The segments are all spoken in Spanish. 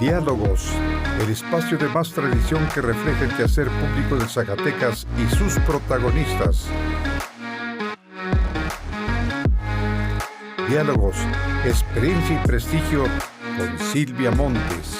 Diálogos, el espacio de más tradición que refleja el quehacer público de Zacatecas y sus protagonistas. Diálogos, experiencia y prestigio con Silvia Montes.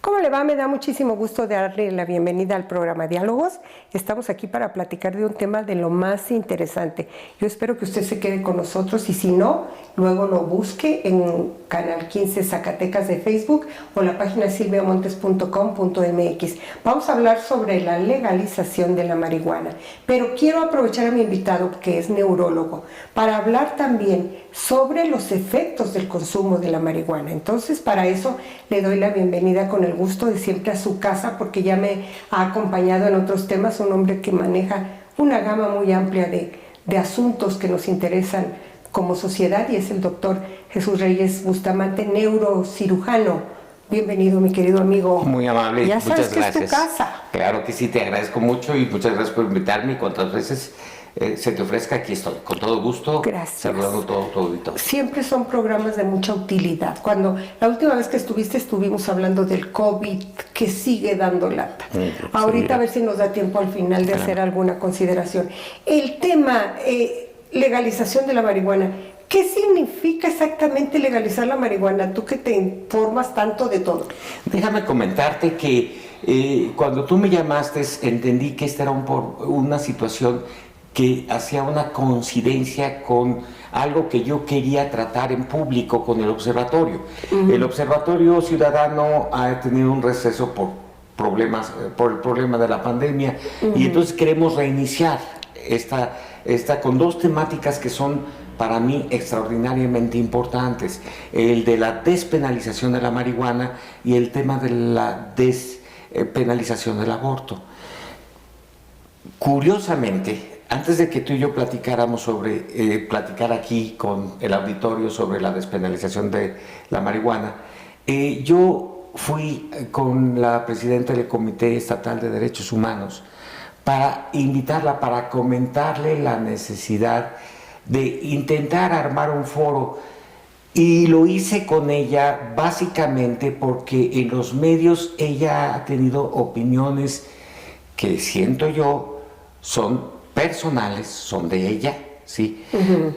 ¿Cómo le va? Me da muchísimo gusto darle la bienvenida al programa Diálogos. Estamos aquí para platicar de un tema de lo más interesante. Yo espero que usted se quede con nosotros y si no, luego lo busque en Canal 15 Zacatecas de Facebook o la página silviamontes.com.mx. Vamos a hablar sobre la legalización de la marihuana, pero quiero aprovechar a mi invitado, que es neurólogo, para hablar también sobre los efectos del consumo de la marihuana. Entonces, para eso le doy la bienvenida con el gusto de siempre a su casa, porque ya me ha acompañado en otros temas, un hombre que maneja una gama muy amplia de asuntos que nos interesan como sociedad, y es el doctor Jesús Reyes Bustamante, neurocirujano. Bienvenido, mi querido amigo. Muy amable, ya sabes muchas gracias. Es tu casa. Claro que sí, te agradezco mucho y muchas gracias por invitarme. Cuantas veces se te ofrezca, aquí estoy, con todo gusto. Gracias. Saludando todo auditorio. Siempre son programas de mucha utilidad. Cuando la última vez que estuvimos hablando del COVID, que sigue dando lata. Ahorita a ver si nos da tiempo al final de hacer alguna consideración. El tema, legalización de la marihuana. ¿Qué significa exactamente legalizar la marihuana? Tú que te informas tanto de todo. Déjame comentarte que cuando tú me llamaste, entendí que esta era una situación que hacía una coincidencia con algo que yo quería tratar en público con el observatorio. El Observatorio Ciudadano ha tenido un receso por el problema de la pandemia, y entonces queremos reiniciar esta con dos temáticas que son para mí extraordinariamente importantes: el de la despenalización de la marihuana y el tema de la despenalización del aborto. Curiosamente, antes de que tú y yo platicáramos platicar aquí con el auditorio sobre la despenalización de la marihuana, yo fui con la presidenta del Comité Estatal de Derechos Humanos para invitarla, para comentarle la necesidad de intentar armar un foro, y lo hice con ella básicamente porque en los medios ella ha tenido opiniones que siento yo son personales, son de ella, ¿sí?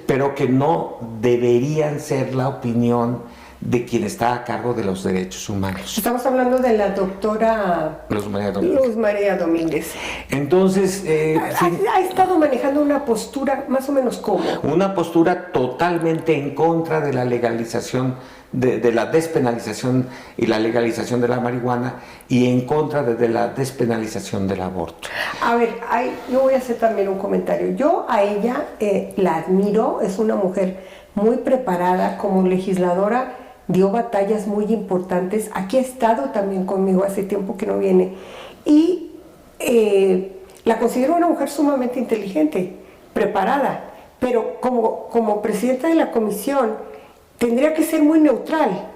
Pero que no deberían ser la opinión de quien está a cargo de los derechos humanos. Estamos hablando de la doctora Luz María Domínguez. Entonces, ha estado manejando una postura más o menos como una postura totalmente en contra de la legalización, de la despenalización y la legalización de la marihuana, y en contra de la despenalización del aborto. A ver, yo voy a hacer también un comentario. Yo a ella la admiro, es una mujer muy preparada como legisladora, dio batallas muy importantes. Aquí ha estado también conmigo, hace tiempo que no viene, y la considero una mujer sumamente inteligente, preparada, pero como presidenta de la comisión tendría que ser muy neutral,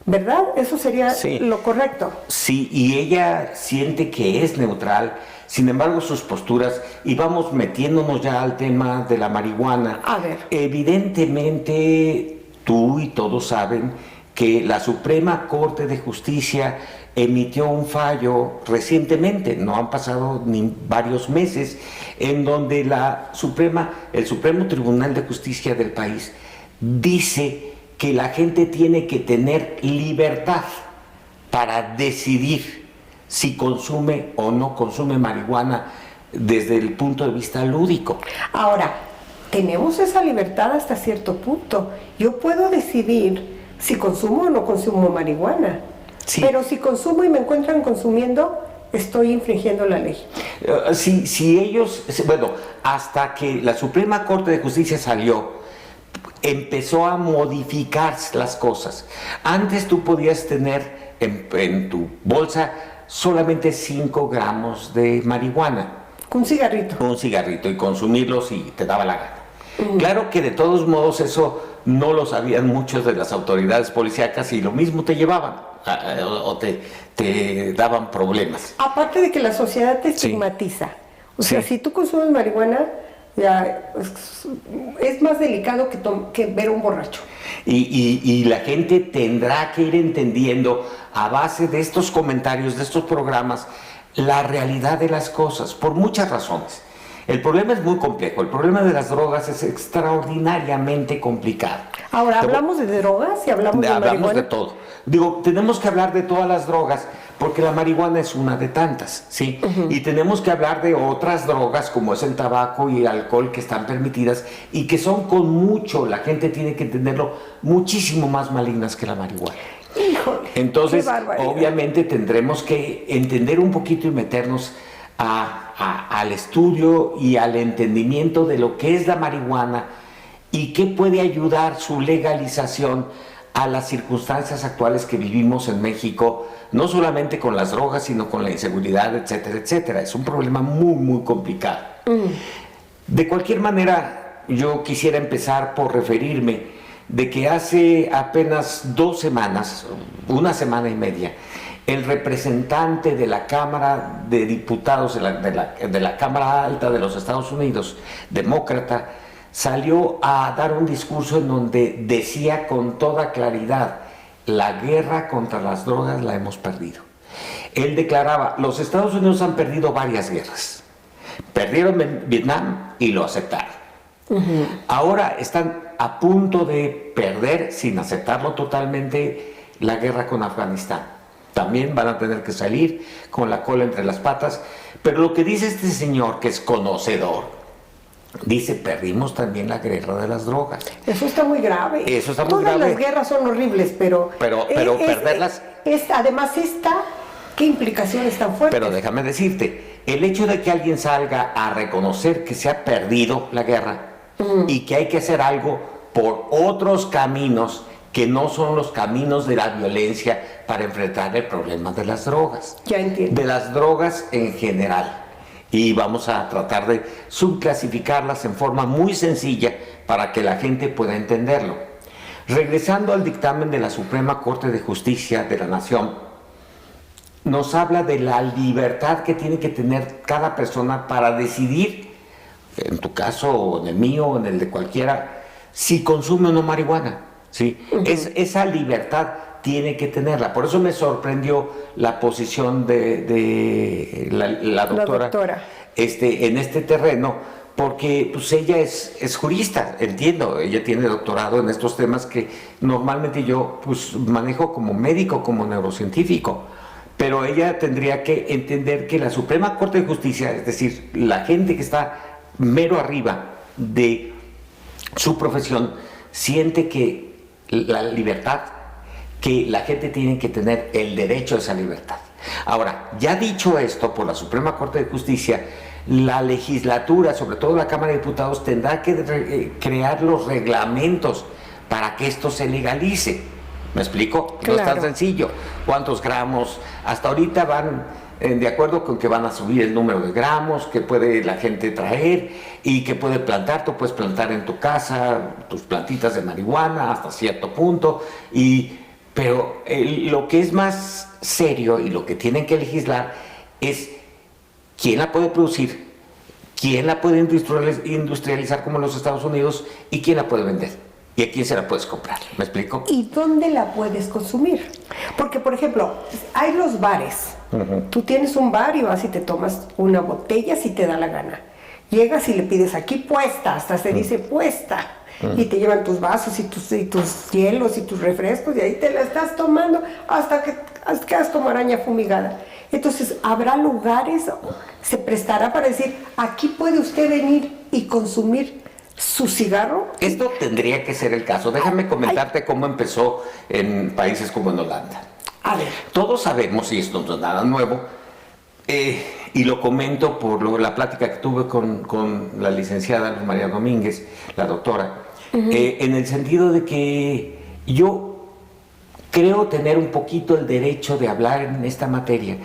¿verdad? Eso sería lo correcto. Sí, y ella siente que es neutral. Sin embargo, sus posturas, y vamos metiéndonos ya al tema de la marihuana. A ver. Evidentemente, tú y todos saben que la Suprema Corte de Justicia emitió un fallo recientemente, no han pasado ni varios meses, en donde el Supremo Tribunal de Justicia del país dice que la gente tiene que tener libertad para decidir si consume o no consume marihuana desde el punto de vista lúdico. Ahora, tenemos esa libertad hasta cierto punto. Yo puedo decidir si consumo o no consumo marihuana, pero si consumo y me encuentran consumiendo, estoy infringiendo la ley. Hasta que la Suprema Corte de Justicia empezó a modificar las cosas. Antes tú podías tener en tu bolsa solamente 5 gramos de marihuana. Un cigarrito. Un cigarrito, y consumirlo si te daba la gana. Claro que de todos modos eso no lo sabían muchos de las autoridades policíacas, y lo mismo te llevaban o te daban problemas. Aparte de que la sociedad te estigmatiza. O sea, si tú consumes marihuana, Ya, es más delicado que ver a un borracho. Y la gente tendrá que ir entendiendo a base de estos comentarios, de estos programas, la realidad de las cosas, por muchas razones. El problema es muy complejo, el problema de las drogas es extraordinariamente complicado. Ahora, ¿hablamos de drogas y hablamos de marihuana? Hablamos de todo. Digo, tenemos que hablar de todas las drogas, porque la marihuana es una de tantas, ¿sí? Y tenemos que hablar de otras drogas, como es el tabaco y el alcohol, que están permitidas y que son con mucho, la gente tiene que entenderlo, muchísimo más malignas que la marihuana. Híjole, entonces, obviamente tendremos que entender un poquito y meternos al estudio y al entendimiento de lo que es la marihuana y qué puede ayudar su legalización a las circunstancias actuales que vivimos en México, no solamente con las drogas, sino con la inseguridad, etcétera, etcétera. Es un problema muy, muy complicado. De cualquier manera, yo quisiera empezar por referirme de que hace apenas 2 semanas, 1 semana y media, el representante de la Cámara de Diputados de la Cámara Alta de los Estados Unidos, demócrata, salió a dar un discurso en donde decía con toda claridad: la guerra contra las drogas la hemos perdido. Él declaraba: los Estados Unidos han perdido varias guerras. Perdieron en Vietnam y lo aceptaron. Ahora están a punto de perder, sin aceptarlo totalmente, la guerra con Afganistán. También van a tener que salir con la cola entre las patas. Pero lo que dice este señor, que es conocedor, dice: perdimos también la guerra de las drogas. Eso está muy grave. Eso está muy grave. Todas las guerras son horribles, pero perderlas... además ¿qué implicaciones tan fuertes? Pero déjame decirte, el hecho de que alguien salga a reconocer que se ha perdido la guerra y que hay que hacer algo por otros caminos que no son los caminos de la violencia para enfrentar el problema de las drogas. Ya entiendo. De las drogas en general. Y vamos a tratar de subclasificarlas en forma muy sencilla para que la gente pueda entenderlo. Regresando al dictamen de la Suprema Corte de Justicia de la Nación, nos habla de la libertad que tiene que tener cada persona para decidir, en tu caso, o en el mío, o en el de cualquiera, si consume o no marihuana. ¿Sí? Esa libertad tiene que tenerla. Por eso me sorprendió la posición de la doctora en este terreno, porque pues ella es jurista, entiendo, ella tiene doctorado en estos temas que normalmente yo pues manejo como médico, como neurocientífico, pero ella tendría que entender que la Suprema Corte de Justicia, es decir, la gente que está mero arriba de su profesión, siente que la libertad, que la gente tiene que tener el derecho a esa libertad. Ahora, ya dicho esto, por la Suprema Corte de Justicia, la legislatura, sobre todo la Cámara de Diputados, tendrá que crear los reglamentos para que esto se legalice. ¿Me explico? Claro. No es tan sencillo. ¿Cuántos gramos? Hasta ahorita van de acuerdo con que van a subir el número de gramos que puede la gente traer y que puede plantar. Tú puedes plantar en tu casa tus plantitas de marihuana hasta cierto punto, pero lo que es más serio y lo que tienen que legislar es quién la puede producir, quién la puede industrializar como en los Estados Unidos y quién la puede vender. ¿Y a quién se la puedes comprar? ¿Me explico? ¿Y dónde la puedes consumir? Porque, por ejemplo, hay los bares. Tú tienes un bar y vas y te tomas una botella si te da la gana. Llegas y le pides aquí puesta, hasta se dice puesta. Y te llevan tus vasos y tus hielos y tus refrescos y ahí te la estás tomando hasta que quedas como araña fumigada. Entonces, ¿habrá lugares, se prestará para decir, aquí puede usted venir y consumir su cigarro? Esto tendría que ser el caso. Déjame comentarte cómo empezó en países como en Holanda. A ver. Todos sabemos, y esto no es nada nuevo, y lo comento por la plática que tuve con la licenciada Luz María Domínguez, la doctora, en el sentido de que yo creo tener un poquito el derecho de hablar en esta materia,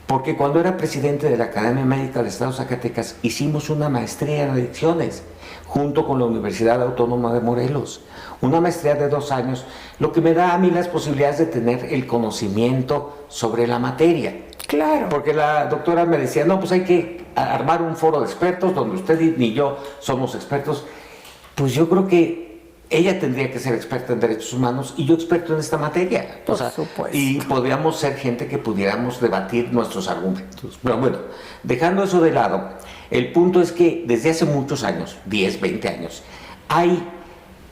porque cuando era presidente de la Academia Médica del Estado de Zacatecas hicimos una maestría en adicciones junto con la Universidad Autónoma de Morelos, una maestría de 2 años, lo que me da a mí las posibilidades de tener el conocimiento sobre la materia. Claro. Porque la doctora me decía, no, pues hay que armar un foro de expertos donde usted ni yo somos expertos. Pues yo creo que ella tendría que ser experta en derechos humanos y yo experto en esta materia. Por supuesto. Y podríamos ser gente que pudiéramos debatir nuestros argumentos. Pero bueno, dejando eso de lado, el punto es que desde hace muchos años, 10, 20 años, hay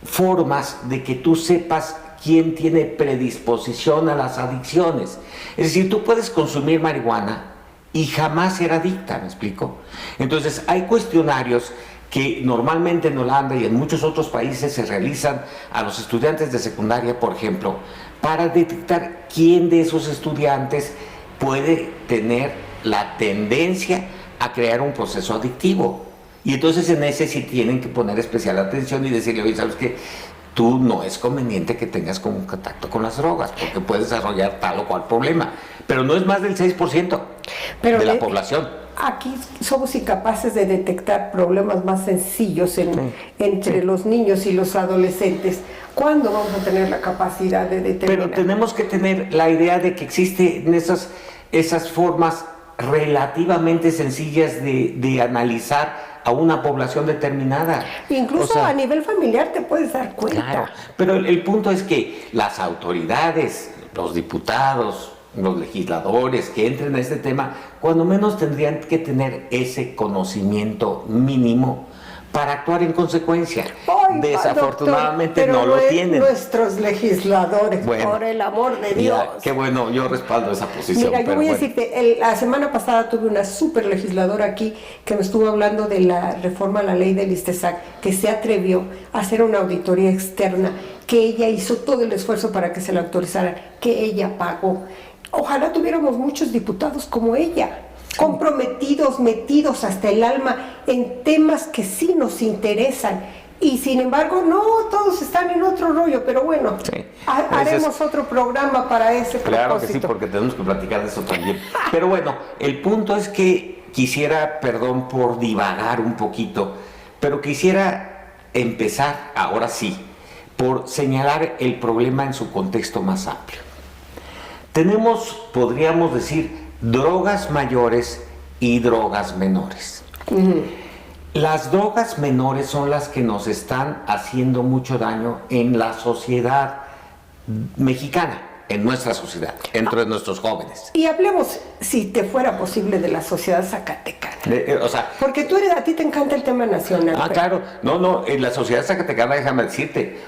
formas de que tú sepas quién tiene predisposición a las adicciones. Es decir, tú puedes consumir marihuana y jamás ser adicta, ¿me explico? Entonces, hay cuestionarios que normalmente en Holanda y en muchos otros países se realizan a los estudiantes de secundaria, por ejemplo, para detectar quién de esos estudiantes puede tener la tendencia a crear un proceso adictivo. Y entonces en ese sí tienen que poner especial atención y decirle, oye, ¿sabes qué? Tú no es conveniente que tengas como contacto con las drogas, porque puedes desarrollar tal o cual problema. Pero no es más del 6% de la población. Aquí somos incapaces de detectar problemas más sencillos entre los niños y los adolescentes. ¿Cuándo vamos a tener la capacidad de determinar? Pero tenemos que tener la idea de que existen esas formas relativamente sencillas de analizar a una población determinada. Incluso a nivel familiar te puedes dar cuenta. Claro, pero el punto es que las autoridades, los diputados, los legisladores que entren a este tema, cuando menos tendrían que tener ese conocimiento mínimo para actuar en consecuencia. Ay, desafortunadamente doctor, no lo tienen. Nuestros legisladores, bueno, por el amor de Dios. Qué bueno, yo respaldo esa posición. Mira, yo voy a decirte, la semana pasada tuve una súper legisladora aquí que me estuvo hablando de la reforma a la ley del ISTESAC, que se atrevió a hacer una auditoría externa, que ella hizo todo el esfuerzo para que se la autorizaran, que ella pagó. Ojalá tuviéramos muchos diputados como ella, comprometidos, metidos hasta el alma en temas que sí nos interesan. Y sin embargo, no, todos están en otro rollo, pero bueno, sí. Haremos otro programa para ese propósito. Claro que sí, porque tenemos que platicar de eso también. Pero bueno, el punto es que quisiera, perdón por divagar un poquito, pero quisiera empezar, ahora sí, por señalar el problema en su contexto más amplio. Tenemos, podríamos decir, drogas mayores y drogas menores. Las drogas menores son las que nos están haciendo mucho daño en la sociedad mexicana, en nuestra sociedad, entre nuestros jóvenes. Y hablemos, si te fuera posible, de la sociedad zacatecana. Porque a ti te encanta el tema nacional. Ah, claro. No, en la sociedad zacatecana, déjame decirte,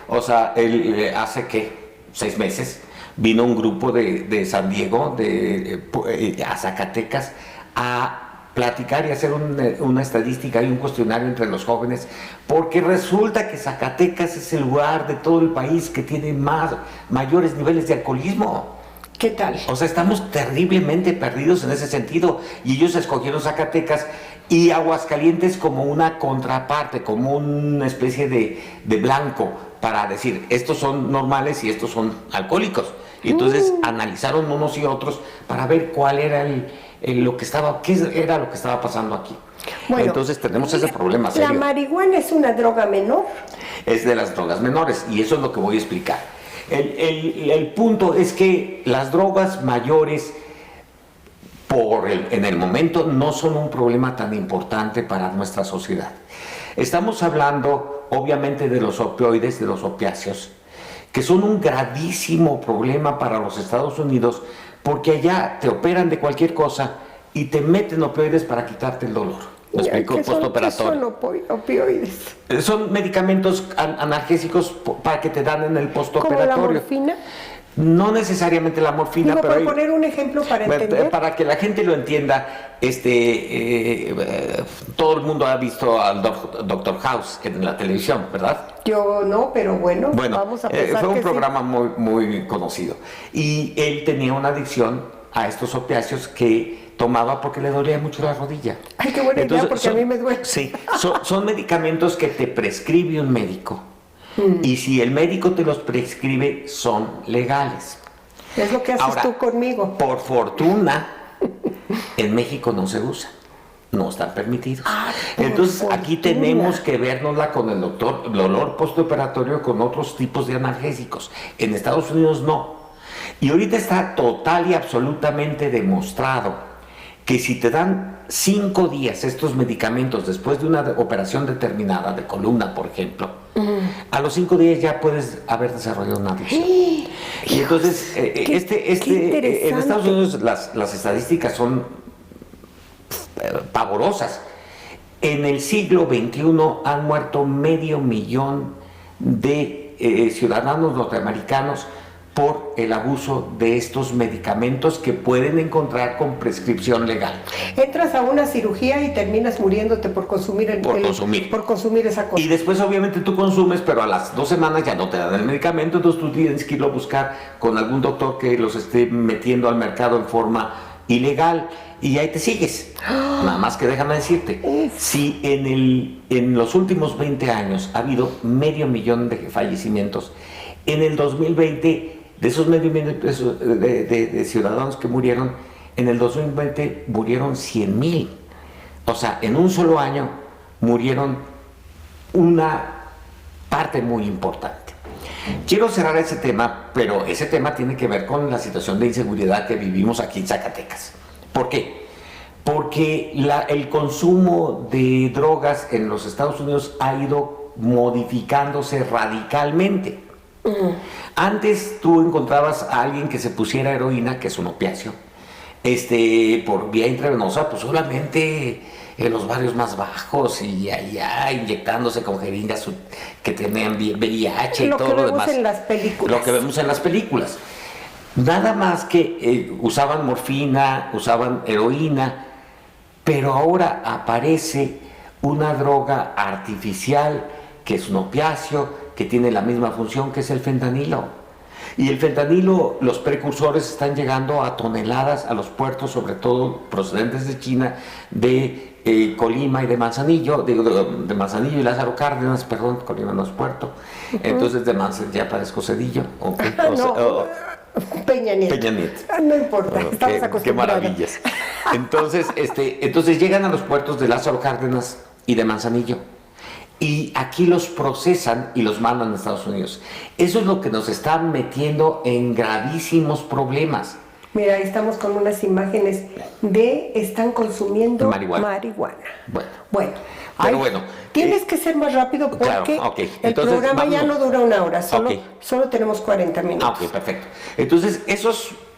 hace, ¿qué? 6 meses, vino un grupo de San Diego, a Zacatecas, a platicar y hacer una estadística y un cuestionario entre los jóvenes, porque resulta que Zacatecas es el lugar de todo el país que tiene mayores niveles de alcoholismo. ¿Qué tal? Estamos terriblemente perdidos en ese sentido, y ellos escogieron Zacatecas y Aguascalientes como una contraparte, como una especie de blanco, para decir, estos son normales y estos son alcohólicos. Y entonces analizaron unos y otros para ver cuál era qué era lo que estaba pasando aquí. Bueno, entonces tenemos ese problema serio. ¿La marihuana es una droga menor? Es de las drogas menores, y eso es lo que voy a explicar. El punto es que las drogas mayores, en el momento, no son un problema tan importante para nuestra sociedad. Estamos hablando, obviamente, de los opioides, de los opiáceos, que son un gravísimo problema para los Estados Unidos, porque allá te operan de cualquier cosa y te meten opioides para quitarte el dolor. ¿Me explico? Postoperatorio. ¿Qué son opioides? Son medicamentos analgésicos para que te dan en el postoperatorio. ¿Como la morfina? No necesariamente la morfina, pero ¿puedo poner un ejemplo para entender? Para que la gente lo entienda, todo el mundo ha visto al Dr. House en la televisión, ¿verdad? Yo no, pero bueno, vamos a pensar fue un que programa muy, muy conocido. Y él tenía una adicción a estos opiáceos que tomaba porque le dolía mucho la rodilla. Ay, qué buena idea, porque a mí me duele. Sí, son medicamentos que te prescribe un médico. Y si el médico te los prescribe, son legales. Es lo que haces ahora, tú conmigo. Por fortuna, en México no se usa. No están permitidos. Entonces aquí tenemos que vernosla con el dolor postoperatorio con otros tipos de analgésicos. En Estados Unidos no. Y ahorita está total y absolutamente demostrado que si te dan 5 días estos medicamentos después de una operación determinada de columna, por ejemplo, a los 5 días ya puedes haber desarrollado una adicción. Y entonces, en Estados Unidos las estadísticas son pavorosas. En el siglo XXI han muerto 500,000 de ciudadanos norteamericanos por el abuso de estos medicamentos que pueden encontrar con prescripción legal. Entras a una cirugía y terminas muriéndote por consumir por consumir esa cosa. Y después obviamente tú consumes, pero a las 2 semanas ya no te dan el medicamento, entonces tú tienes que irlo a buscar con algún doctor que los esté metiendo al mercado en forma ilegal y ahí te sigues. Nada más que déjame decirte, si en los últimos 20 años ha habido 500,000 de fallecimientos, en el 2020 de esos 500,000 de ciudadanos que murieron, en el 2020 murieron 100,000. O sea, en un solo año murieron una parte muy importante. Quiero cerrar ese tema, pero ese tema tiene que ver con la situación de inseguridad que vivimos aquí en Zacatecas. ¿Por qué? Porque el consumo de drogas en los Estados Unidos ha ido modificándose radicalmente. Antes tú encontrabas a alguien que se pusiera heroína, que es un opiáceo, por vía intravenosa, pues solamente en los barrios más bajos y allá inyectándose con jeringas que tenían VIH y todo lo demás. Lo que vemos en las películas. Nada más que usaban morfina, usaban heroína, pero ahora aparece una droga artificial que es un opiáceo, que tiene la misma función, que es el fentanilo. Y el fentanilo, los precursores están llegando a toneladas a los puertos, sobre todo procedentes de China, de Colima y de Manzanillo, de Manzanillo y Lázaro Cárdenas, perdón, Colima no es puerto, entonces de Manzanillo, ya parezco Cedillo, okay. Peña Nieto. No importa, estamos acostumbrados. Qué maravillas. Entonces llegan a los puertos de Lázaro Cárdenas y de Manzanillo. Y aquí los procesan y los mandan a Estados Unidos. Eso es lo que nos está metiendo en gravísimos problemas. Mira, ahí estamos con unas imágenes están consumiendo marihuana. Bueno. Tienes que ser más rápido porque claro, el programa ya no dura 1 hora, solo tenemos 40 minutos. Ok, perfecto. Entonces,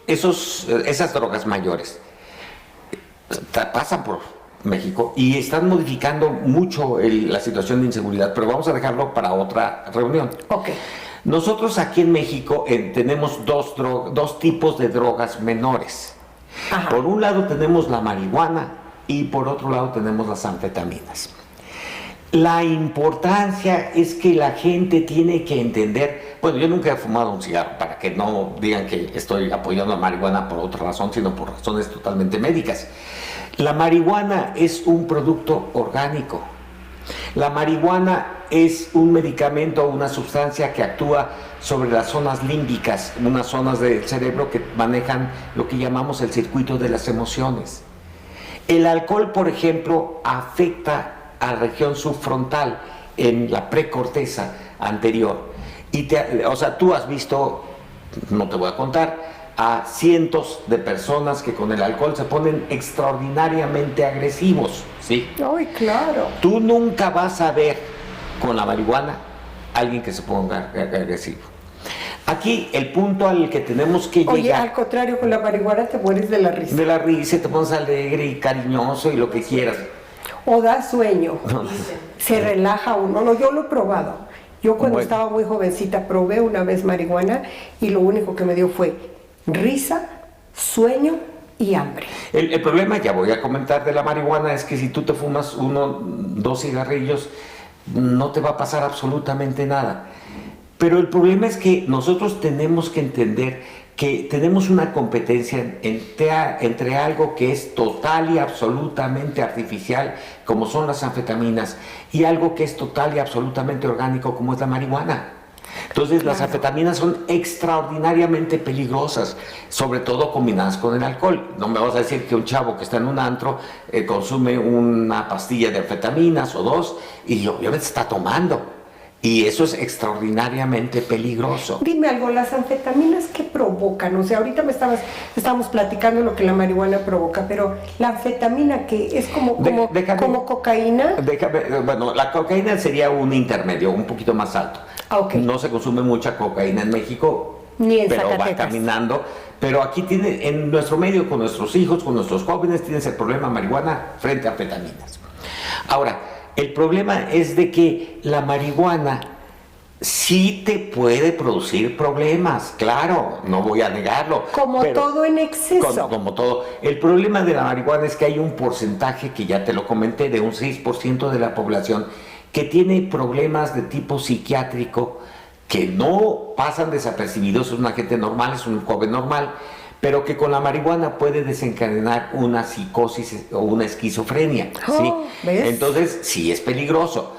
esas drogas mayores pasan por México y están modificando mucho la situación de inseguridad, pero vamos a dejarlo para otra reunión. Ok. Nosotros aquí en México tenemos dos tipos de drogas menores. Ajá. Por un lado tenemos la marihuana y por otro lado tenemos las anfetaminas. La importancia es que la gente tiene que entender, bueno, yo nunca he fumado un cigarro, para que no digan que estoy apoyando la marihuana por otra razón, sino por razones totalmente médicas. La marihuana es un producto orgánico. La marihuana es un medicamento, una sustancia que actúa sobre las zonas límbicas, unas zonas del cerebro que manejan lo que llamamos el circuito de las emociones. El alcohol, por ejemplo, afecta a la región subfrontal en la precorteza anterior. O sea, tú has visto, no te voy a contar, a cientos de personas que con el alcohol se ponen extraordinariamente agresivos, ¿sí? ¡Ay, claro! Tú nunca vas a ver con la marihuana a alguien que se ponga agresivo. Aquí el punto al que tenemos que llegar... Oye, al contrario, con la marihuana te mueres de la risa. De la risa, te pones alegre y cariñoso y lo que quieras. O da sueño. Se relaja uno. No, yo lo he probado. Yo cuando estaba muy jovencita probé una vez marihuana y lo único que me dio fue risa, sueño y hambre. El problema, ya voy a comentar de la marihuana, es que si tú te fumas 2 cigarrillos, no te va a pasar absolutamente nada. Pero el problema es que nosotros tenemos que entender que tenemos una competencia entre algo que es total y absolutamente artificial, como son las anfetaminas, y algo que es total y absolutamente orgánico, como es la marihuana. Entonces las anfetaminas son extraordinariamente peligrosas, sobre todo combinadas con el alcohol. No me vas a decir que un chavo que está en un antro consume una pastilla de anfetaminas o 2 y obviamente está tomando. Y eso es extraordinariamente peligroso. Dime algo, ¿las anfetaminas qué provocan? O sea, ahorita estamos platicando lo que la marihuana provoca, pero la anfetamina que es como cocaína. Bueno, la cocaína sería un intermedio, un poquito más alto. Okay. No se consume mucha cocaína en México, ni en pero Zacatecas. va caminando. Pero aquí en nuestro medio, con nuestros hijos, con nuestros jóvenes, tienes el problema marihuana frente a anfetaminas. Ahora, el problema es de que la marihuana sí te puede producir problemas, claro, no voy a negarlo. Como todo en exceso. Como todo. El problema de la marihuana es que hay un porcentaje, que ya te lo comenté, de un 6% de la población que tiene problemas de tipo psiquiátrico que no pasan desapercibidos, es una gente normal, es un joven normal, pero que con la marihuana puede desencadenar una psicosis o una esquizofrenia. ¿Sí? ¿Ves? Entonces, sí es peligroso.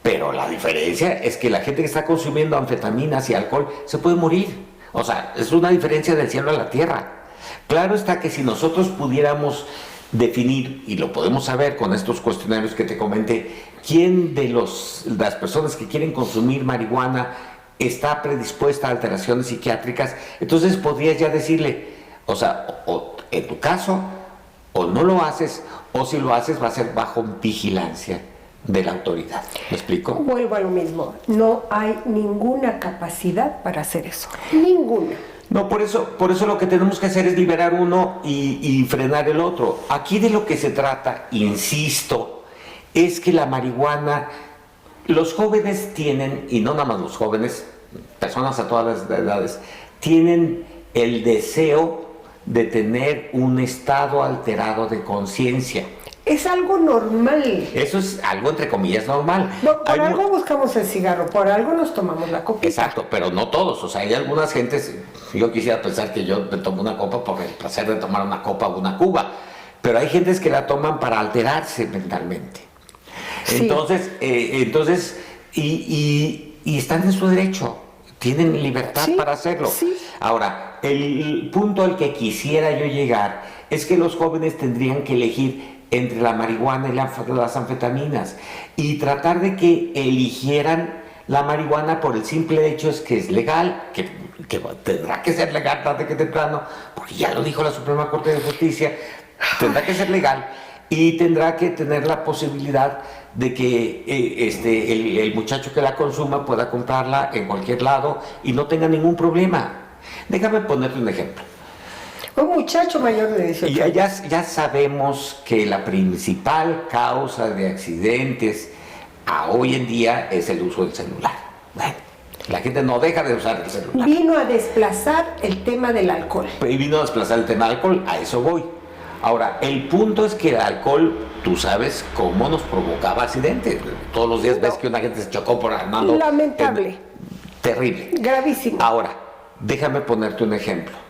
Pero la diferencia es que la gente que está consumiendo anfetaminas y alcohol se puede morir. O sea, es una diferencia del cielo a la tierra. Claro está que si nosotros pudiéramos definir, y lo podemos saber con estos cuestionarios que te comenté, quién de las personas que quieren consumir marihuana está predispuesta a alteraciones psiquiátricas, entonces podrías ya decirle, o sea, o en tu caso, o no lo haces, o si lo haces va a ser bajo vigilancia de la autoridad. ¿Me explico? Vuelvo a lo mismo, no hay ninguna capacidad para hacer eso, ninguna. No, por eso lo que tenemos que hacer es liberar uno y frenar el otro. Aquí de lo que se trata, insisto, es que la marihuana, los jóvenes tienen, y no nada más los jóvenes, personas a todas las edades, tienen el deseo de tener un estado alterado de conciencia. Es algo normal. Eso es algo entre comillas normal. Por algo buscamos el cigarro, por algo nos tomamos la copita. Exacto, pero no todos. O sea, hay algunas gentes, yo quisiera pensar que yo me tomo una copa por el placer de tomar una copa o una cuba, pero hay gentes que la toman para alterarse mentalmente. Sí. Entonces, y están en su derecho, tienen libertad para hacerlo. Sí. Ahora, el punto al que quisiera yo llegar es que los jóvenes tendrían que elegir entre la marihuana y las anfetaminas y tratar de que eligieran la marihuana por el simple hecho es que es legal, que tendrá que ser legal tarde que temprano, porque ya lo dijo la Suprema Corte de Justicia, tendrá que ser legal y tendrá que tener la posibilidad de que el muchacho que la consuma pueda comprarla en cualquier lado y no tenga ningún problema. Déjame ponerte un ejemplo. Un muchacho mayor de 18 años. Ya sabemos que la principal causa de accidentes hoy en día es el uso del celular. Bueno, la gente no deja de usar el celular. Vino a desplazar el tema del alcohol. Y vino a desplazar el tema del alcohol, a eso voy. Ahora, el punto es que el alcohol, tú sabes cómo nos provocaba accidentes. Todos los días ves que una gente se chocó por andando. Lamentable. Terrible. Gravísimo. Ahora, déjame ponerte un ejemplo.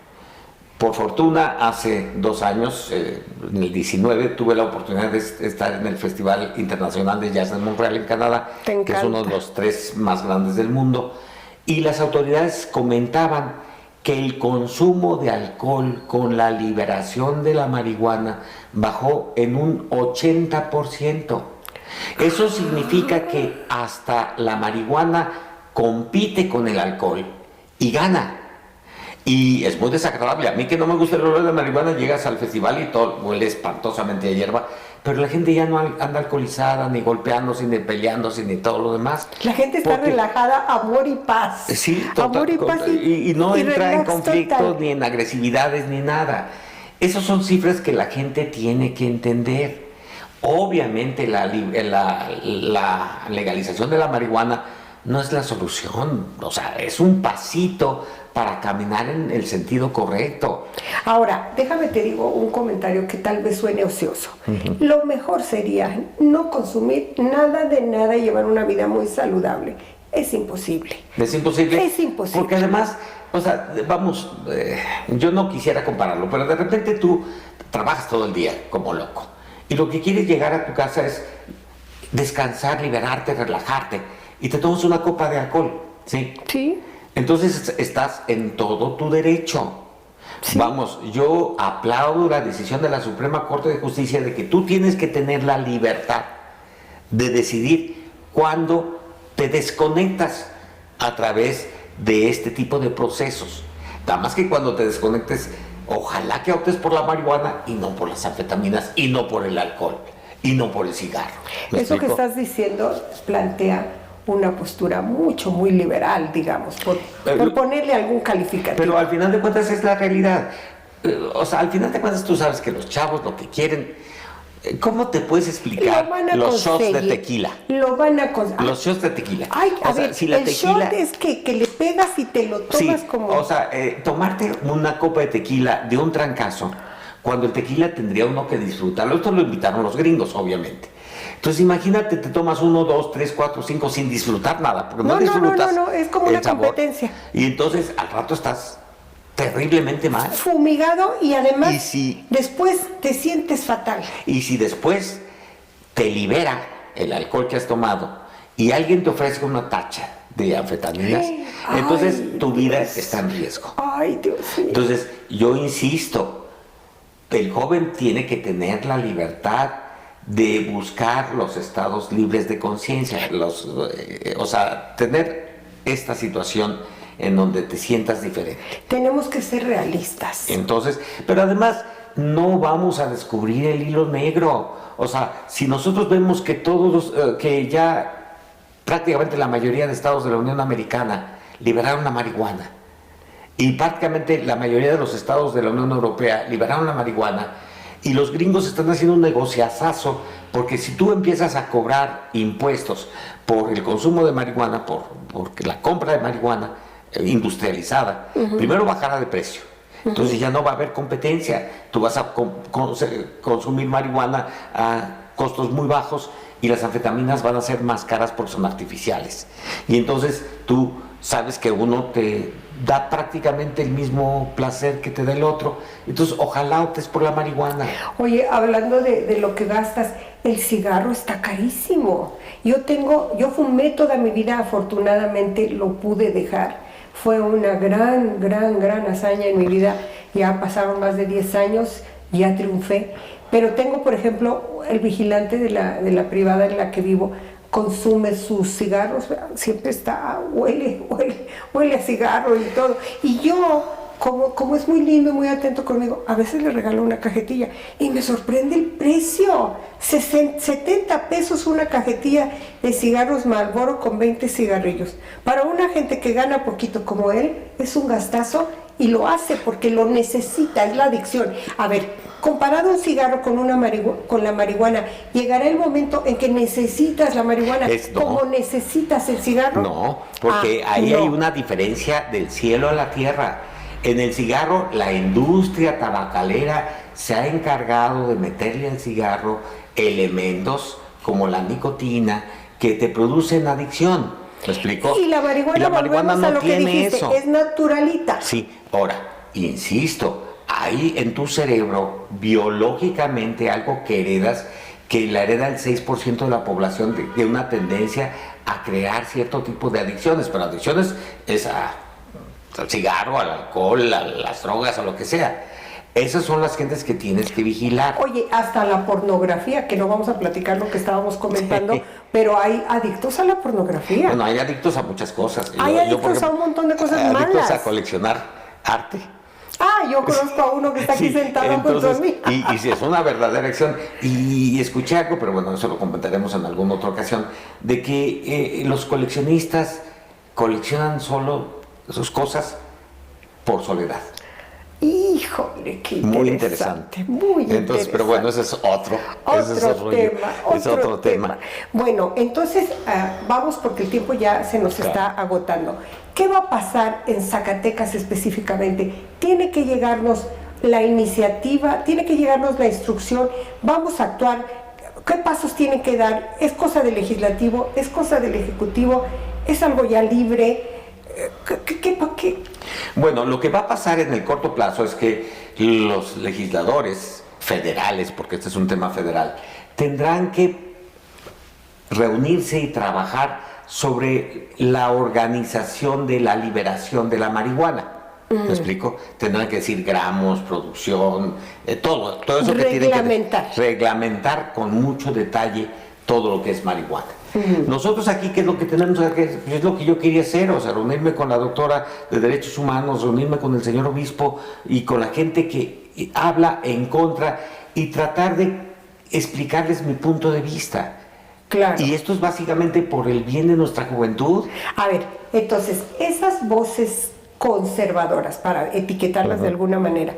Por fortuna, hace 2 años, en el 19, tuve la oportunidad de estar en el Festival Internacional de Jazz en Montreal, en Canadá, que es uno de los 3 más grandes del mundo, y las autoridades comentaban que el consumo de alcohol con la liberación de la marihuana bajó en un 80%. Eso significa que hasta la marihuana compite con el alcohol y gana. Y es muy desagradable. A mí que no me gusta el olor de marihuana, llegas al festival y todo huele espantosamente a hierba, pero la gente ya no anda alcoholizada, ni golpeándose, ni peleándose, ni todo lo demás. La gente está relajada, amor y paz. Sí, total, amor y paz y no entra en conflictos, ni en agresividades, ni nada. Esas son cifras que la gente tiene que entender. Obviamente la legalización de la marihuana no es la solución, o sea, es un pasito para caminar en el sentido correcto. Ahora, déjame te digo un comentario que tal vez suene ocioso. Lo mejor sería no consumir nada de nada y llevar una vida muy saludable. Es imposible. ¿Es imposible? Es imposible. Porque además, o sea, vamos, yo no quisiera compararlo, pero de repente tú trabajas todo el día como loco y lo que quieres llegar a tu casa es descansar, liberarte, relajarte y te tomas una copa de alcohol, ¿sí? Sí. Entonces estás en todo tu derecho. Sí. Vamos, yo aplaudo la decisión de la Suprema Corte de Justicia de que tú tienes que tener la libertad de decidir cuándo te desconectas a través de este tipo de procesos. Nada más que cuando te desconectes, ojalá que optes por la marihuana y no por las anfetaminas, y no por el alcohol, y no por el cigarro. Eso que estás diciendo plantea una postura muy liberal, digamos, por ponerle algún calificativo. Pero al final de cuentas es la realidad. O sea, al final de cuentas tú sabes que los chavos lo que quieren... ¿Cómo te puedes explicar los shots de tequila? Lo van a conseguir. Los shots de tequila. Ay, a ver, si la el tequila... shot es que le pegas y te lo tomas como... O sea, tomarte una copa de tequila de un trancazo, cuando el tequila tendría uno que disfrutarlo. Esto lo invitaron los gringos, obviamente. Entonces imagínate, te tomas 1, 2, 3, 4, 5 sin disfrutar nada, porque no disfrutas. No, es como una sabor. Competencia. Y entonces al rato estás terriblemente mal. Fumigado y además después te sientes fatal. Y si después te libera el alcohol que has tomado y alguien te ofrece una tacha de anfetaminas, entonces tu vida está en riesgo. Ay, Dios mío. Entonces yo insisto, el joven tiene que tener la libertad de buscar los estados libres de conciencia, o sea, tener esta situación en donde te sientas diferente. Tenemos que ser realistas. Entonces, pero además no vamos a descubrir el hilo negro. O sea, si nosotros vemos que que ya prácticamente la mayoría de estados de la Unión Americana liberaron la marihuana, y prácticamente la mayoría de los estados de la Unión Europea liberaron la marihuana, y los gringos están haciendo un negociazazo, porque si tú empiezas a cobrar impuestos por el consumo de marihuana, por la compra de marihuana industrializada, primero bajará de precio. Entonces ya no va a haber competencia. Tú vas a consumir marihuana a costos muy bajos, y las anfetaminas van a ser más caras porque son artificiales. Y entonces tú sabes que uno te da prácticamente el mismo placer que te da el otro. Entonces ojalá optes por la marihuana. Oye, hablando de lo que gastas, el cigarro está carísimo. Yo fumé toda mi vida, afortunadamente lo pude dejar. Fue una gran hazaña en mi vida. Ya pasaron más de 10 años, ya triunfé. Pero tengo, por ejemplo, el vigilante de la privada en la que vivo, consume sus cigarros, siempre está, huele a cigarro y todo. Y yo, como es muy lindo y muy atento conmigo, a veces le regalo una cajetilla y me sorprende el precio. 70 pesos una cajetilla de cigarros Marlboro con 20 cigarrillos. Para una gente que gana poquito como él, es un gastazo, y lo hace porque lo necesita, es la adicción. A ver, comparado un cigarro con la marihuana, ¿llegará el momento en que necesitas la marihuana como necesitas el cigarro? No, porque ahí hay una diferencia del cielo a la tierra. En el cigarro, la industria tabacalera se ha encargado de meterle al cigarro elementos como la nicotina que te producen adicción. ¿Me explico? Y la marihuana no tiene eso. Es naturalita. Sí, ahora, insisto, hay en tu cerebro biológicamente algo que heredas, que la hereda el 6% de la población, de una tendencia a crear cierto tipo de adicciones, pero adicciones es al cigarro, al alcohol, a las drogas, a lo que sea. Esas son las gentes que tienes que vigilar. Oye, hasta la pornografía, que no vamos a platicar lo que estábamos comentando, pero hay adictos a la pornografía. Bueno, hay adictos a muchas cosas. Hay adictos a un montón de cosas malas. Adictos a coleccionar arte. Yo conozco a uno que está aquí sentado junto a mí. Y si es una verdadera adicción. Y escuché algo, pero bueno, eso lo comentaremos en alguna otra ocasión, de que los coleccionistas coleccionan solo sus cosas por soledad. Híjole, qué interesante. Muy interesante. Muy interesante. Pero bueno, ese es otro tema. Bueno, entonces vamos, porque el tiempo ya se nos está agotando. ¿Qué va a pasar en Zacatecas específicamente? Tiene que llegarnos la iniciativa, tiene que llegarnos la instrucción, vamos a actuar. ¿Qué pasos tienen que dar? ¿Es cosa del legislativo? ¿Es cosa del ejecutivo? ¿Es algo ya libre? ¿Qué? Bueno, lo que va a pasar en el corto plazo es que los legisladores federales, porque este es un tema federal, tendrán que reunirse y trabajar sobre la organización de la liberación de la marihuana. ¿Me explico? Tendrán que decir gramos, producción, todo eso que tienen que reglamentar con mucho detalle todo lo que es marihuana. Nosotros aquí, ¿qué es lo que tenemos que hacer? Es lo que yo quería hacer, o sea, reunirme con la doctora de Derechos Humanos, reunirme con el señor obispo y con la gente que habla en contra y tratar de explicarles mi punto de vista. Claro. Y esto es básicamente por el bien de nuestra juventud. A ver, entonces, esas voces conservadoras, para etiquetarlas de alguna manera,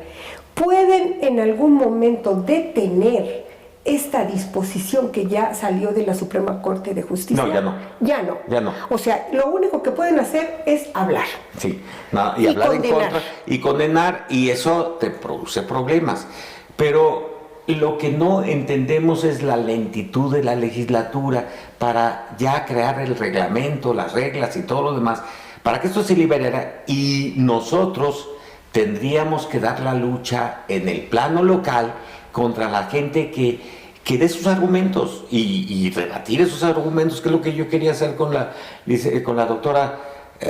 ¿pueden en algún momento detener esta disposición que ya salió de la Suprema Corte de Justicia? No, ya no. Ya no. Ya no. O sea, lo único que pueden hacer es hablar. Sí, y hablar condenar. en contra y condenar, y eso te produce problemas. Pero lo que no entendemos es la lentitud de la legislatura para ya crear el reglamento, las reglas y todo lo demás, para que esto se liberara, y nosotros tendríamos que dar la lucha en el plano local contra la gente que dé sus argumentos y rebatir esos argumentos, que es lo que yo quería hacer con la doctora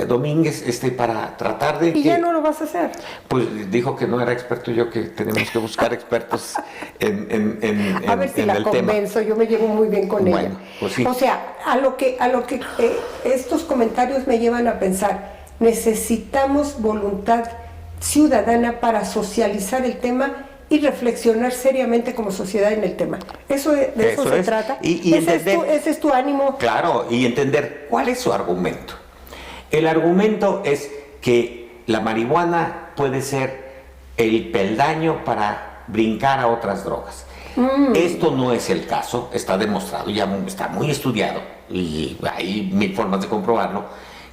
Domínguez, para tratar de... ¿Y ya no lo vas a hacer? Pues dijo que no era experto, yo que tenemos que buscar expertos en a ver si la convenzo, yo me llevo muy bien con ella. Pues sí. O sea, a lo que estos comentarios me llevan a pensar, necesitamos voluntad ciudadana para socializar el tema y reflexionar seriamente como sociedad en el tema. De eso se trata. Y entender, ese es tu ánimo. Claro, y entender cuál es su argumento. El argumento es que la marihuana puede ser el peldaño para brincar a otras drogas. Esto no es el caso, está demostrado, ya está muy estudiado, y hay mil formas de comprobarlo,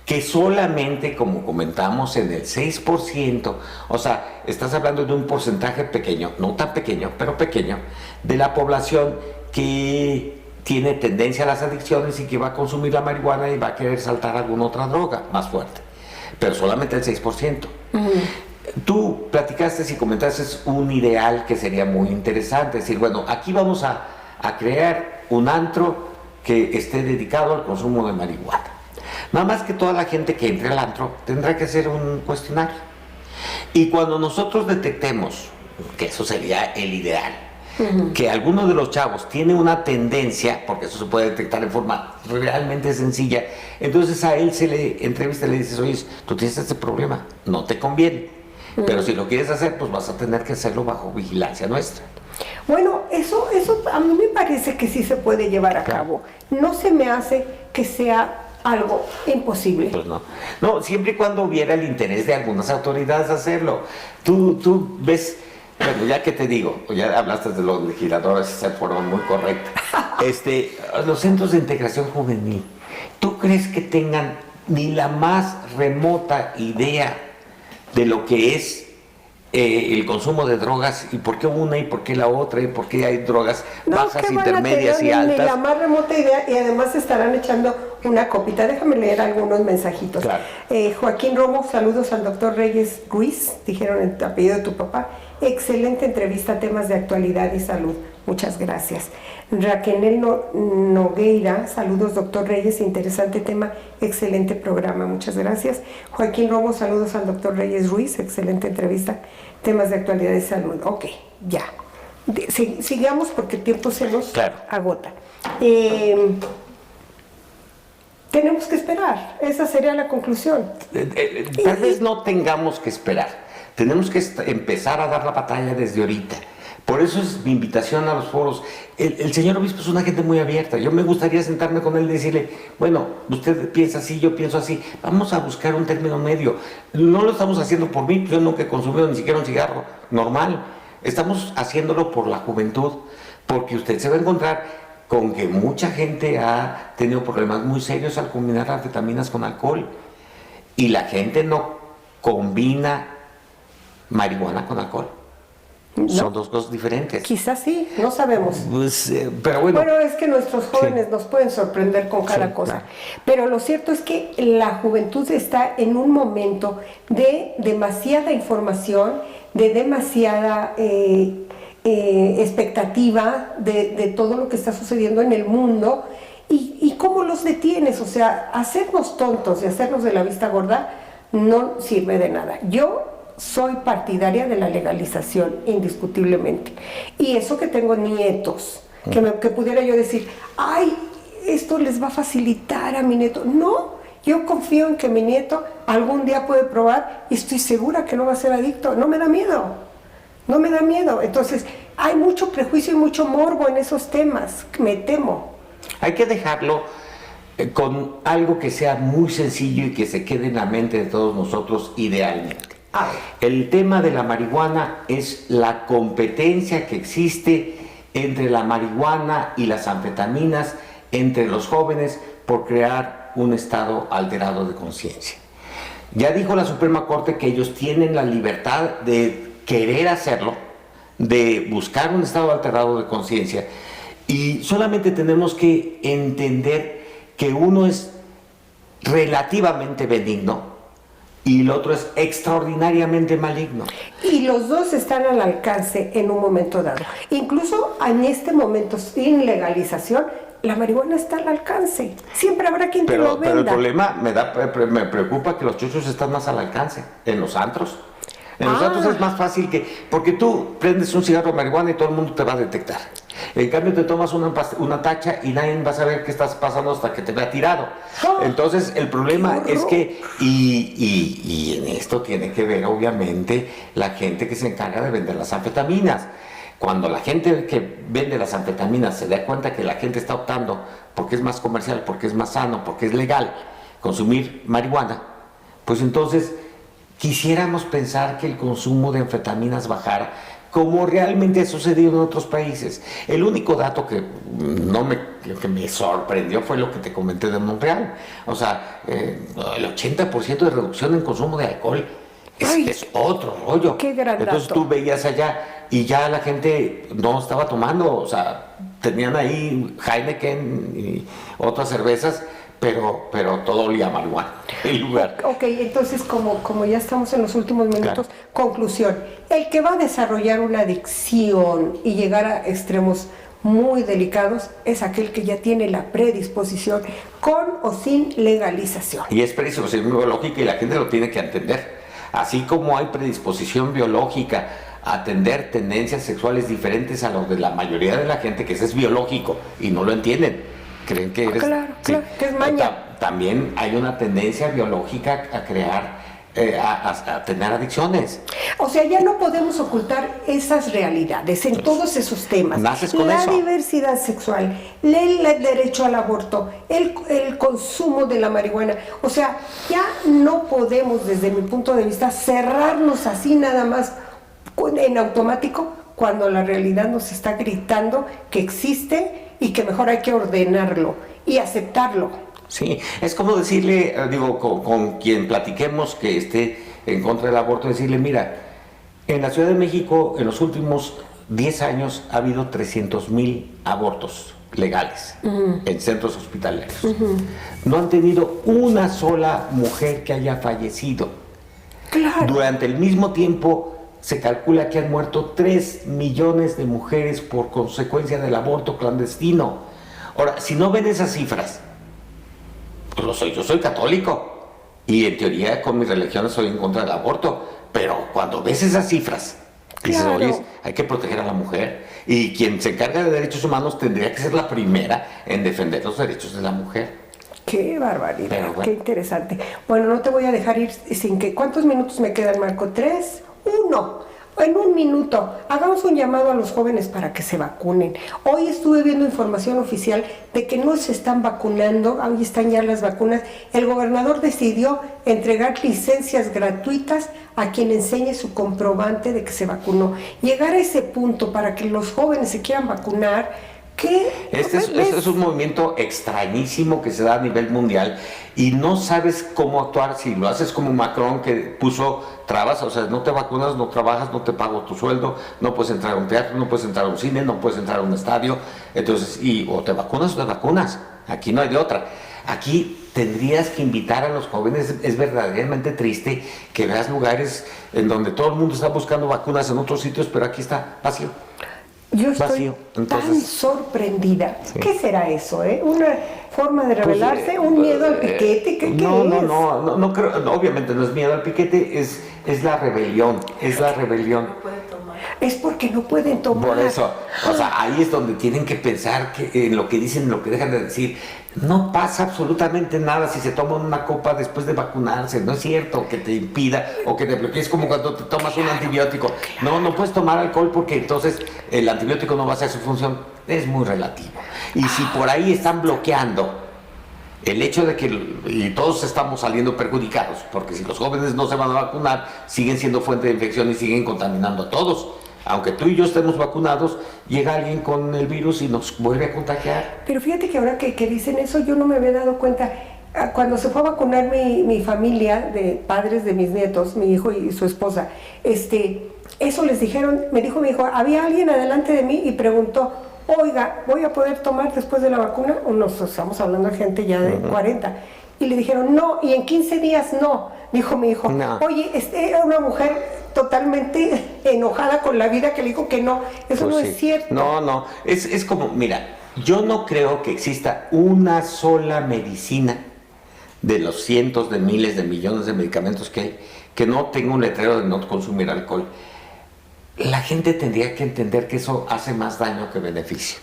que solamente, como comentamos, en el 6%, o sea, estás hablando de un porcentaje pequeño, no tan pequeño, pero pequeño, de la población que tiene tendencia a las adicciones y que va a consumir la marihuana y va a querer saltar alguna otra droga más fuerte, pero solamente el 6%. Tú platicaste y comentaste un ideal que sería muy interesante, es decir, bueno, aquí vamos a crear un antro que esté dedicado al consumo de marihuana. Nada más que toda la gente que entre al antro tendrá que hacer un cuestionario. Y cuando nosotros detectemos, que eso sería el ideal, que alguno de los chavos tiene una tendencia, porque eso se puede detectar en forma realmente sencilla, entonces a él se le entrevista y le dices, oye, tú tienes este problema, no te conviene. Pero si lo quieres hacer, pues vas a tener que hacerlo bajo vigilancia nuestra. Bueno, eso a mí me parece que sí se puede llevar a cabo. No se me hace que sea algo imposible. Pues no. No, siempre y cuando hubiera el interés de algunas autoridades hacerlo. Tú ves, bueno, ya que te digo, ya hablaste de los legisladores de forma muy correcta. Los centros de integración juvenil, ¿tú crees que tengan ni la más remota idea de lo que es el consumo de drogas, y por qué una y por qué la otra, y por qué hay drogas bajas, intermedias y altas? Ni la más remota idea, y además estarán echando una copita. Déjame leer algunos mensajitos. Claro. Joaquín Romo, saludos al doctor Reyes Ruiz, dijeron el apellido de tu papá. Excelente entrevista, temas de actualidad y salud. Muchas gracias. Raquel Nogueira, saludos doctor Reyes, interesante tema, excelente programa, muchas gracias. Joaquín Romo, saludos al doctor Reyes Ruiz, excelente entrevista, temas de actualidad y salud. Ok, ya. Sigamos porque el tiempo se nos agota. Tenemos que esperar, esa sería la conclusión. Tal vez no tengamos que esperar, tenemos que empezar a dar la batalla desde ahorita. Por eso es mi invitación a los foros. El señor obispo es una gente muy abierta. Yo me gustaría sentarme con él y decirle, bueno, usted piensa así, yo pienso así. Vamos a buscar un término medio. No lo estamos haciendo por mí, yo nunca he consumido ni siquiera un cigarro normal. Estamos haciéndolo por la juventud, porque usted se va a encontrar con que mucha gente ha tenido problemas muy serios al combinar anfetaminas con alcohol. Y la gente no combina marihuana con alcohol. No. Son dos cosas diferentes. Quizás sí, no sabemos. Pues, pero bueno. Bueno, es que nuestros jóvenes nos pueden sorprender con cada cosa. Claro. Pero lo cierto es que la juventud está en un momento de demasiada información, de demasiada expectativa de todo lo que está sucediendo en el mundo. ¿Y cómo los detienes? O sea, hacernos tontos y hacernos de la vista gorda no sirve de nada. Yo soy partidaria de la legalización, indiscutiblemente. Y eso que tengo nietos, que pudiera yo decir, ay, esto les va a facilitar a mi nieto. No, yo confío en que mi nieto algún día puede probar y estoy segura que no va a ser adicto. No me da miedo, no me da miedo. Entonces, hay mucho prejuicio y mucho morbo en esos temas, me temo. Hay que dejarlo con algo que sea muy sencillo y que se quede en la mente de todos nosotros idealmente. El tema de la marihuana es la competencia que existe entre la marihuana y las anfetaminas, entre los jóvenes, por crear un estado alterado de conciencia. Ya dijo la Suprema Corte que ellos tienen la libertad de querer hacerlo, de buscar un estado alterado de conciencia, y solamente tenemos que entender que uno es relativamente benigno y el otro es extraordinariamente maligno. Y los dos están al alcance en un momento dado. Incluso en este momento, sin legalización, la marihuana está al alcance. Siempre habrá quien te lo venda. Pero el problema me preocupa que los chuchos están más al alcance. En los antros. En los antros es más fácil porque tú prendes un cigarro de marihuana y todo el mundo te va a detectar. En cambio te tomas una tacha y nadie va a saber qué estás pasando hasta que te vea tirado. Entonces el problema es que, y en esto tiene que ver obviamente la gente que se encarga de vender las anfetaminas. Cuando la gente que vende las anfetaminas se da cuenta que la gente está optando porque es más comercial, porque es más sano, porque es legal consumir marihuana, pues entonces quisiéramos pensar que el consumo de anfetaminas bajara, como realmente ha sucedido en otros países. El único dato que me sorprendió fue lo que te comenté de Montreal. O sea, el 80% de reducción en consumo de alcohol es otro rollo. Qué gran dato. Entonces tú veías allá y ya la gente no estaba tomando, o sea, tenían ahí Heineken y otras cervezas, pero todo olía a marihuana el lugar. Ok, entonces como ya estamos en los últimos minutos, conclusión. El que va a desarrollar una adicción y llegar a extremos muy delicados es aquel que ya tiene la predisposición con o sin legalización. Y es predisposición biológica y la gente lo tiene que entender. Así como hay predisposición biológica a atender tendencias sexuales diferentes a lo de la mayoría de la gente, que eso es biológico y no lo entienden. Creen que eres... Claro, que es maña. También hay una tendencia biológica a crear, a tener adicciones. O sea, ya no podemos ocultar esas realidades en todos esos temas. Naces con eso. La diversidad sexual, el derecho al aborto, el consumo de la marihuana. O sea, ya no podemos, desde mi punto de vista, cerrarnos así nada más en automático cuando la realidad nos está gritando que existe y que mejor hay que ordenarlo y aceptarlo. Sí, es como decirle, con quien platiquemos que esté en contra del aborto, decirle, mira, en la Ciudad de México en los últimos 10 años ha habido 300,000 abortos legales en centros hospitalarios. No han tenido una sola mujer que haya fallecido. Claro. Durante el mismo tiempo se calcula que han muerto 3 millones de mujeres por consecuencia del aborto clandestino. Ahora, si no ven esas cifras, pues yo soy católico y en teoría con mi religión soy en contra del aborto, pero cuando ves esas cifras, dices, oye, hay que proteger a la mujer y quien se encarga de derechos humanos tendría que ser la primera en defender los derechos de la mujer. Qué barbaridad, bueno. Qué interesante. Bueno, no te voy a dejar ir sin que... ¿Cuántos minutos me quedan, Marco? 3, 1. En un minuto, hagamos un llamado a los jóvenes para que se vacunen. Hoy estuve viendo información oficial de que no se están vacunando, ahí están ya las vacunas. El gobernador decidió entregar licencias gratuitas a quien enseñe su comprobante de que se vacunó. Llegar a ese punto para que los jóvenes se quieran vacunar, Este es un movimiento extrañísimo que se da a nivel mundial y no sabes cómo actuar. Si lo haces como Macron, que puso trabas, o sea, no te vacunas, no trabajas, no te pago tu sueldo, no puedes entrar a un teatro, no puedes entrar a un cine, no puedes entrar a un estadio. Entonces, o te vacunas o te vacunas. Aquí no hay de otra. Aquí tendrías que invitar a los jóvenes. Es verdaderamente triste que veas lugares en donde todo el mundo está buscando vacunas en otros sitios, pero aquí está vacío. Yo estoy tan sorprendida. Sí. ¿Qué será eso? ¿Una forma de rebelarse? ¿Un miedo al piquete? ¿Qué no creo. No, obviamente no es miedo al piquete, es la rebelión. Es la rebelión. es porque no pueden tomar. Por eso, o sea, ahí es donde tienen que pensar que en lo que dicen, lo que dejan de decir. No pasa absolutamente nada si se toma una copa después de vacunarse. No es cierto que te impida o que te bloquee. Es como cuando te tomas un antibiótico. No puedes tomar alcohol porque entonces el antibiótico no va a hacer su función. Es muy relativo. Y si por ahí están bloqueando el hecho de que y todos estamos saliendo perjudicados, porque si los jóvenes no se van a vacunar, siguen siendo fuente de infección y siguen contaminando a todos. Aunque tú y yo estemos vacunados, llega alguien con el virus y nos vuelve a contagiar. Pero fíjate que ahora que dicen eso, yo no me había dado cuenta. Cuando se fue a vacunar mi familia, de padres de mis nietos, mi hijo y su esposa, eso les dijeron, me dijo mi hijo, había alguien adelante de mí y preguntó, oiga, ¿voy a poder tomar después de la vacuna? Estamos hablando de gente ya de 40. Y le dijeron, no, y en 15 días no, dijo mi hijo. No. Oye, era una mujer totalmente enojada con la vida que le dijo que no, eso Pues no sí. es cierto. No, es como, mira, yo no creo que exista una sola medicina de los cientos de miles de millones de medicamentos que hay, que no tenga un letrero de no consumir alcohol. La gente tendría que entender que eso hace más daño que beneficio.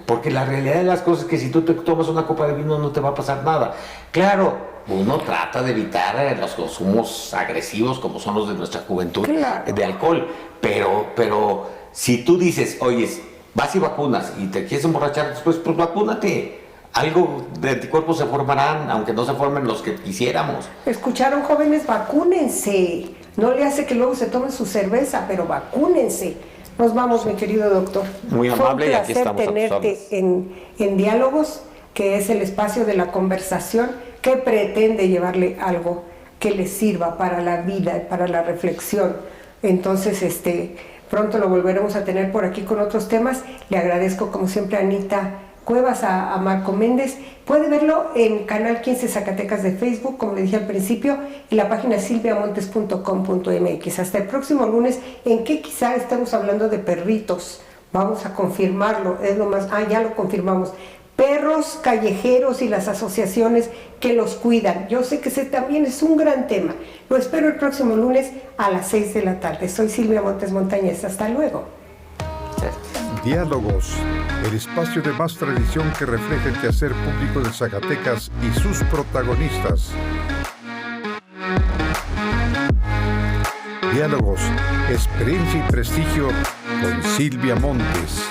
Porque la realidad de las cosas es que si tú te tomas una copa de vino no te va a pasar nada. Claro, uno trata de evitar los consumos agresivos como son los de nuestra juventud, Claro. de alcohol, pero si tú dices, oye, vas y vacunas y te quieres emborrachar después, pues vacúnate. Algo de anticuerpos se formarán, aunque no se formen los que quisiéramos. Escucharon, jóvenes, vacúnense. No le hace que luego se tomen su cerveza, pero vacúnense. Nos vamos, mi querido doctor. Muy amable, y aquí estamos a tus Fue un placer órdenes. tenerte en Diálogos, que es el espacio de la conversación que pretende llevarle algo que le sirva para la vida, para la reflexión. Entonces, pronto lo volveremos a tener por aquí con otros temas. Le agradezco, como siempre, a Anita Cuevas, a Marco Méndez. Puede verlo en Canal 15 Zacatecas de Facebook, como le dije al principio, y la página silviamontes.com.mx. Hasta el próximo lunes, en que quizá estemos hablando de perritos. Vamos a confirmarlo, es lo más... ya lo confirmamos. Perros callejeros y las asociaciones que los cuidan. Yo sé que ese también es un gran tema. Lo espero el próximo lunes a las 6 de la tarde. Soy Silvia Montes Montañez. Hasta luego. Diálogos, el espacio de más tradición que refleja el quehacer público de Zacatecas y sus protagonistas. Diálogos, experiencia y prestigio con Silvia Montes.